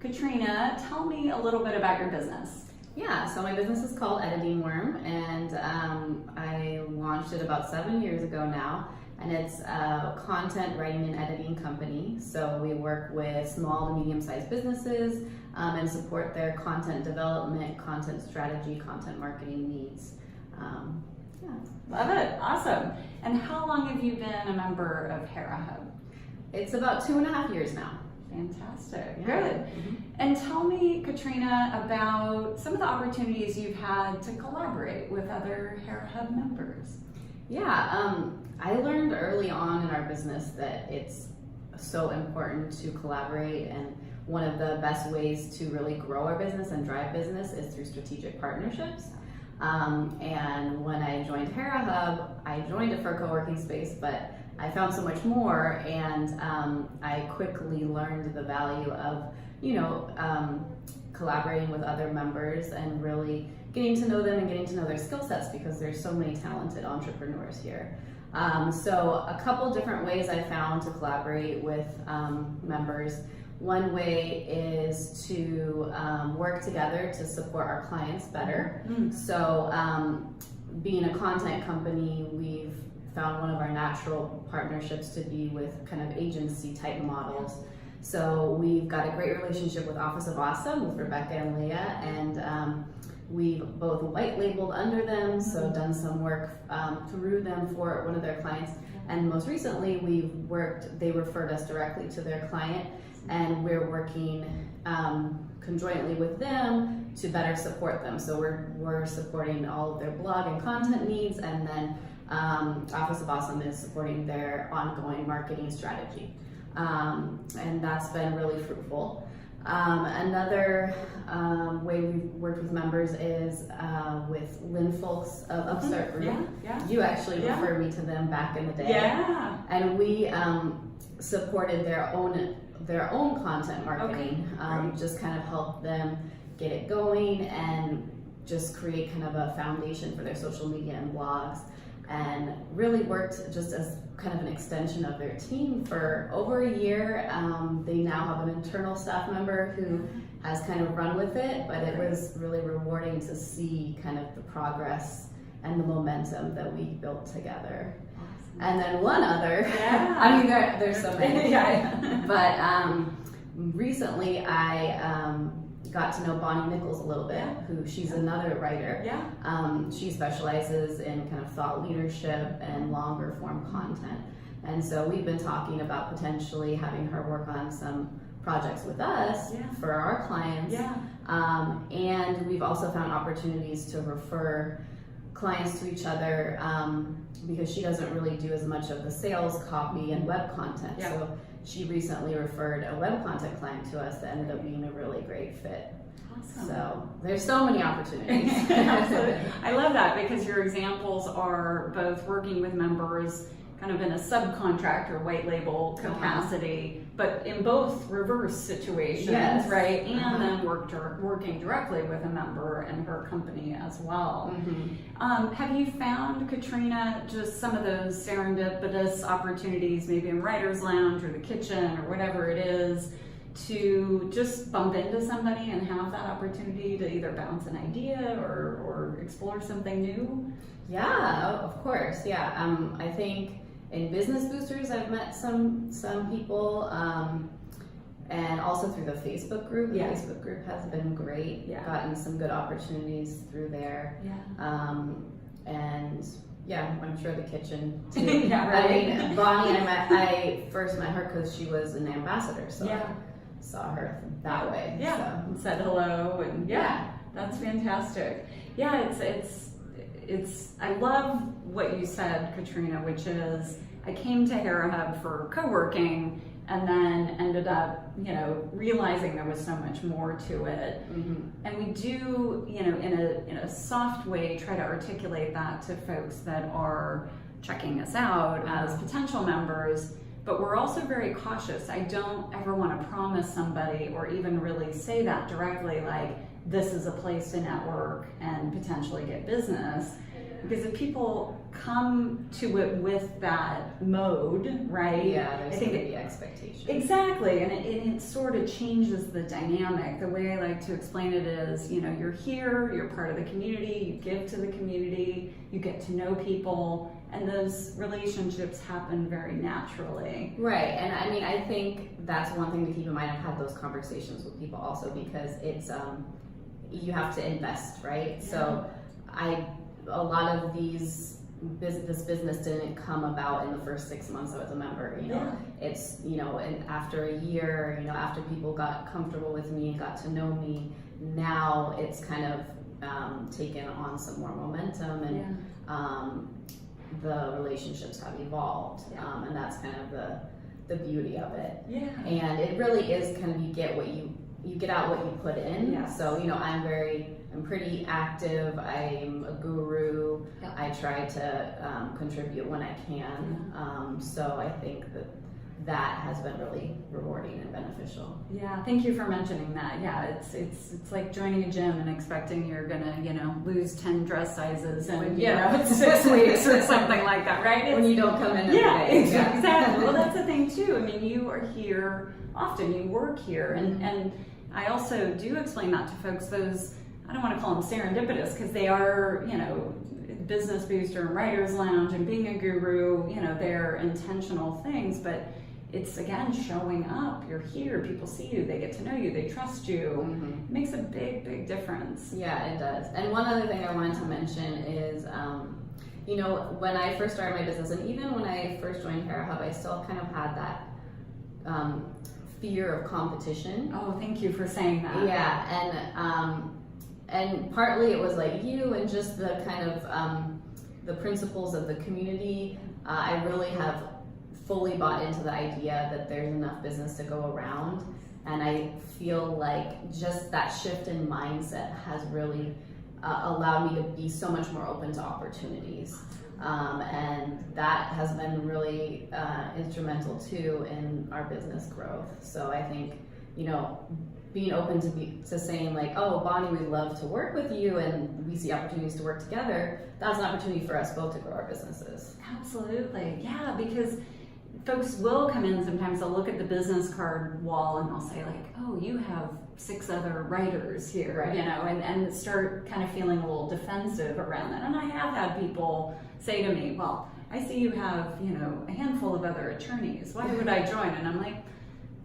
Katrina, tell me a little bit about your business. Yeah, so my business is called editingWorm, and I launched it about 7 years ago now, and it's a content writing and editing company. So we work with small to medium-sized businesses and support their content development, content strategy, content marketing needs. Love it, awesome. And how long have you been a member of Hera Hub? It's about 2.5 years now. Fantastic, Yeah. good. Mm-hmm. And tell me, Katrina, about some of the opportunities you've had to collaborate with other Hera Hub members. Yeah, I learned early on in our business that it's so important to collaborate, and one of the best ways to really grow our business and drive business is through strategic partnerships. And when I joined Hera Hub, I joined it for a co-working space, but I found so much more, and I quickly learned the value of, collaborating with other members and really getting to know them and getting to know their skill sets, because there's so many talented entrepreneurs here. So a couple different ways I found to collaborate with members. One way is to work together to support our clients better. So being a content company, we've found one of our natural partnerships to be with kind of agency type models. So we've got a great relationship with Office of Awesome, with Rebecca and Leah, and we've both white labeled under them, so done some work through them for one of their clients. And most recently they referred us directly to their client, and we're working conjointly with them to better support them. So we're supporting all of their blog and content needs, and then Office of Awesome is supporting their ongoing marketing strategy. And that's been really fruitful. Another way we've worked with members is with Lynn Folks of Upstart Group. Yeah. You actually referred me to them back in the day. Yeah. And we supported their own content marketing, just kind of helped them get it going and just create kind of a foundation for their social media and blogs, and really worked just as kind of an extension of their team for over a year. They now have an internal staff member who has kind of run with it, but it was really rewarding to see kind of the progress and the momentum that we built together. Awesome. And then one other, I mean, there's so many, but recently I got to know Bonnie Nichols a little bit, who she's another writer. She specializes in kind of thought leadership and longer form content. And so we've been talking about potentially having her work on some projects with us for our clients. And we've also found opportunities to refer clients to each other, because she doesn't really do as much of the sales copy and web content. So she recently referred a web content client to us that ended up being a really great fit. Awesome. So there's so many opportunities. Absolutely. I love that, because your examples are both working with members kind of in a subcontractor white label capacity, but in both reverse situations, right? And then working directly with a member and her company as well. Have you found, Katrina, just some of those serendipitous opportunities, maybe in Writer's Lounge or the kitchen or whatever it is, to just bump into somebody and have that opportunity to either bounce an idea or explore something new? Yeah, of course. I think in Business Boosters I've met some people, and also through the Facebook group. The Facebook group has been great. Gotten some good opportunities through there. And I'm sure the kitchen too. I mean, Bonnie, I first met her because she was an ambassador, so I saw her that way. And said hello, and that's fantastic. It's I love what you said, Katrina, which is I came to Hera Hub for co-working, and then ended up, realizing there was so much more to it. And we do, in a soft way, try to articulate that to folks that are checking us out as potential members, but we're also very cautious. I don't ever want to promise somebody or even really say that directly, like, this is a place to network and potentially get business. Because if people come to it with that mode, right? Yeah, there's I think going to be expectation. Exactly, and it sort of changes the dynamic. The way I like to explain it is, you know, you're here, you're part of the community, you give to the community, you get to know people, and those relationships happen very naturally. Right, and I mean, I think that's one thing to keep in mind. I've had those conversations with people also, because it's, you have to invest, right? Yeah. So a lot of this business didn't come about in the first 6 months I was a member, you know. Yeah. It's, you know, and after a year, you know, after people got comfortable with me and got to know me, now it's kind of taken on some more momentum, and the relationships have evolved, and that's kind of the beauty of it. Yeah. And it really is kind of, you get out what you put in. Yeah. So, you know, I'm pretty active. I'm a guru. Yeah. I try to contribute when I can. So I think that has been really rewarding and beneficial. Yeah, thank you for mentioning that. Yeah, it's like joining a gym and expecting you're gonna, you know, lose 10 dress sizes and, you know, 6 weeks or something like that, right? When you don't come in every day. Yeah, exactly. Well, that's the thing too. I mean, you are here often, you work here, and I also do explain that to folks, those, I don't want to call them serendipitous, because they are, you know, business booster and writer's lounge and being a guru, you know, they're intentional things, but it's, again, showing up. You're here, people see you, they get to know you, they trust you. It makes a big, big difference. Yeah, it does. And one other thing I wanted to mention is, you know, when I first started my business, and even when I first joined Hera Hub, I still kind of had that fear of competition. Oh, thank you for saying that. Yeah, and partly it was like you and just the kind of the principles of the community. I really have fully bought into the idea that there's enough business to go around, and I feel like just that shift in mindset has really allowed me to be so much more open to opportunities, and that has been really instrumental too in our business growth. So I think, you know, being open to saying like, oh, Bonnie, we'd love to work with you, and we see opportunities to work together, that's an opportunity for us both to grow our businesses. Absolutely, yeah, because folks will come in sometimes, they'll look at the business card wall and they'll say like, oh, you have 6 other writers here, right, you know, and start kind of feeling a little defensive around that. And I have had people say to me, well, I see you have, you know, a handful of other attorneys, why would I join? And I'm like,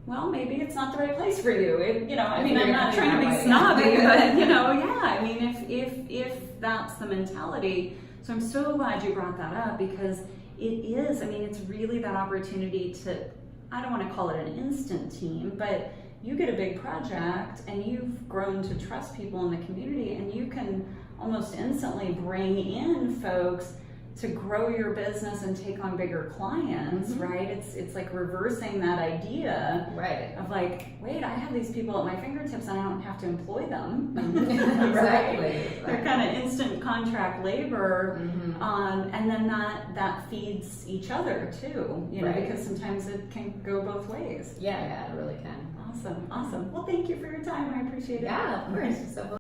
well, maybe it's not the right place for you. You know, I mean, I'm not trying to be snobby, but, you know, yeah, I mean, if that's the mentality. So I'm so glad you brought that up, because it is, I mean, it's really that opportunity to, I don't want to call it an instant team, but you get a big project and you've grown to trust people in the community, and you can almost instantly bring in folks to grow your business and take on bigger clients, right? It's like reversing that idea, right, of like, wait, I have these people at my fingertips and I don't have to employ them. Exactly. They're kind of instant contract labor, and then that feeds each other too, you know, because sometimes it can go both ways. Yeah, it really can. Awesome. Well, thank you for your time. I appreciate it. Yeah, of course. So